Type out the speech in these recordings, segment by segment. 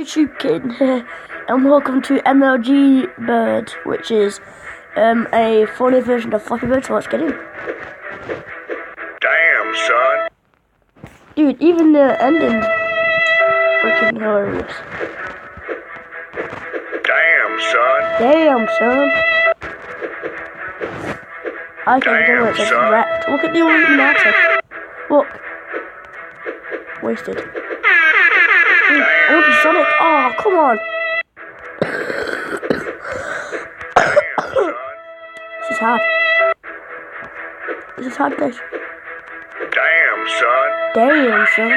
YouTube kid here, and welcome to MLG Bird, which is a funny version of Flappy Bird, so let's get in. Damn, son. Dude, even the ending's freaking hilarious. Damn, son. Damn, son. I can't do it, it's wrecked. Look at the Illuminati. Look. Wasted. I want to be Sonic. Oh, come on. Damn, son. This is hard. This is hard, guys. Damn, son. Damn, son.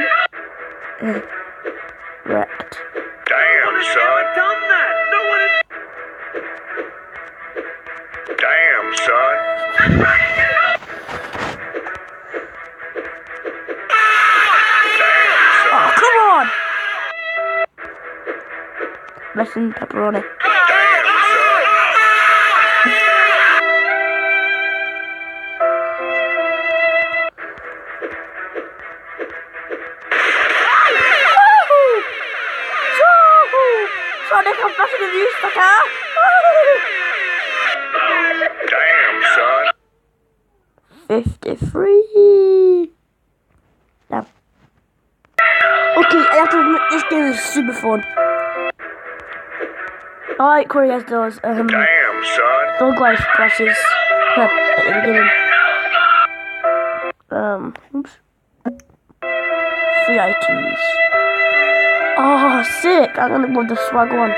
Wrecked. Damn, son. Done that. No one is. Damn, son. Oh, come on. Messing pepperoni. Damn, son. Sonic, I'm faster than you, sucker! Damn, son. 53. Now. Okay, I have to admit, this game is super fun. I like Corey has those Damn, son. Thug Life classes at the beginning. Oops. Free items. Oh, sick! I'm gonna go with the swag one.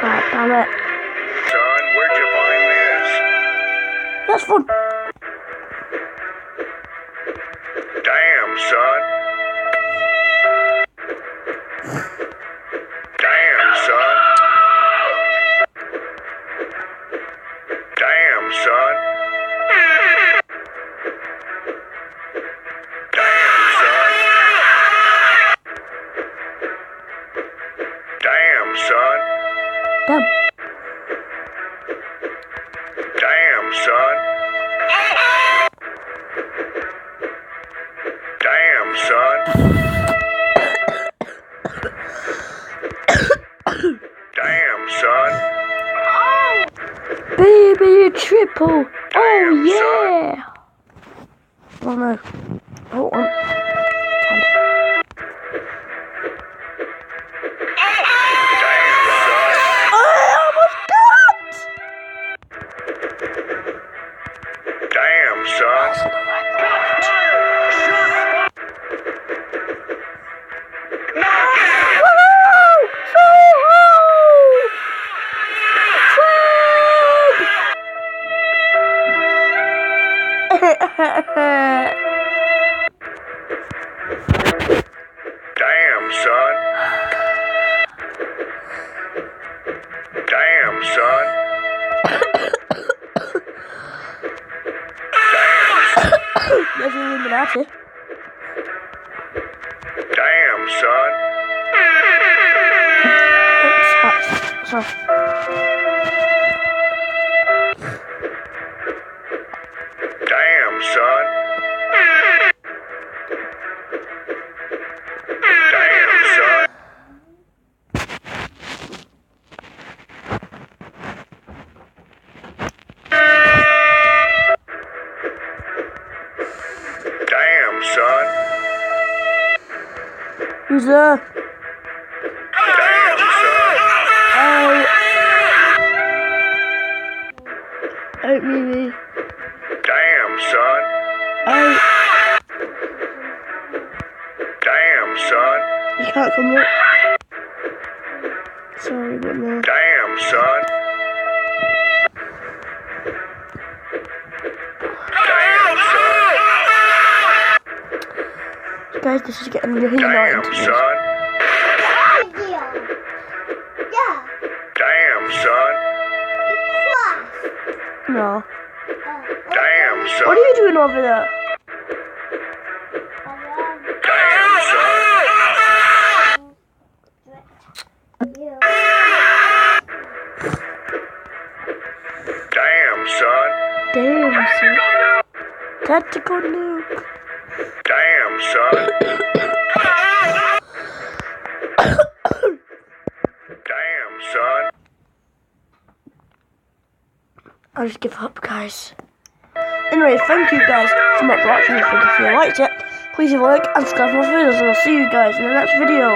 Ah, damn it. Son, where'd you find this? That's fun. Damn, son. Damn, son. Damn, son. Damn, son. Damn, son. Damn. Damn, son. Damn, son. Damn, son. Baby triple. Damn, Oh yeah. Oh no. Oh, Damn, son. I almost got. Damn, son. Damn, son. Damn, son. There's Illuminati. Damn, son. Oops, sorry. Damn, son. Damn, son. Damn, son. Who's there? Damn, son. Oh. Help me. Damn, son. Oh. Damn, son. You can't come up. Sorry, but no. Damn, son. Damn, son. Guys, this is getting really Damn, annoying to me. son. Damn, son. No. Damn, son. What are you doing over there? Damn, son. Damn, son. Damn, son. Tactical nuke. Damn, son. I just give up, guys. Anyway, thank you guys so much for watching this video. If you liked it, please leave a like and subscribe for more videos, and I'll see you guys in the next video.